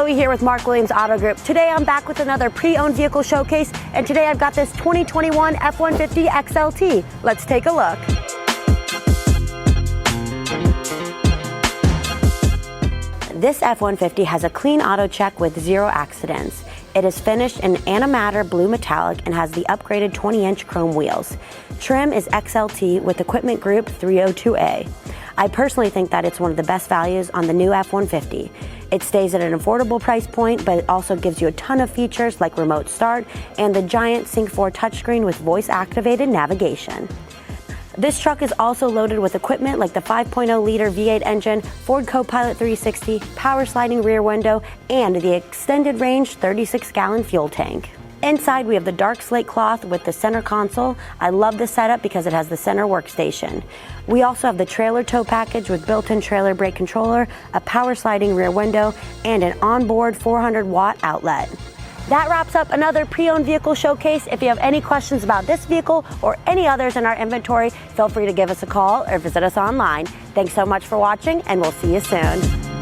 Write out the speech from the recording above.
Chloe here with Mark Williams Auto Group. Today I'm back with another pre-owned vehicle showcase, and today I've got this 2021 F-150 XLT. Let's take a look. This F-150 has a clean auto check with 0 accidents. It is finished in antimatter blue metallic and has the upgraded 20-inch chrome wheels. Trim is XLT with equipment group 302A. I personally think that it's one of the best values on the new F-150. It stays at an affordable price point, but it also gives you a ton of features like remote start and the giant Sync 4 touchscreen with voice-activated navigation. This truck is also loaded with equipment like the 5.0-liter V8 engine, Ford Co-Pilot 360, power sliding rear window, and the extended range 36-gallon fuel tank. Inside, we have the dark slate cloth with the center console. I love this setup because it has the center workstation. We also have the trailer tow package with built-in trailer brake controller, a power sliding rear window, and an onboard 400-watt outlet. That wraps up another pre-owned vehicle showcase. If you have any questions about this vehicle or any others in our inventory, feel free to give us a call or visit us online. Thanks so much for watching, and we'll see you soon.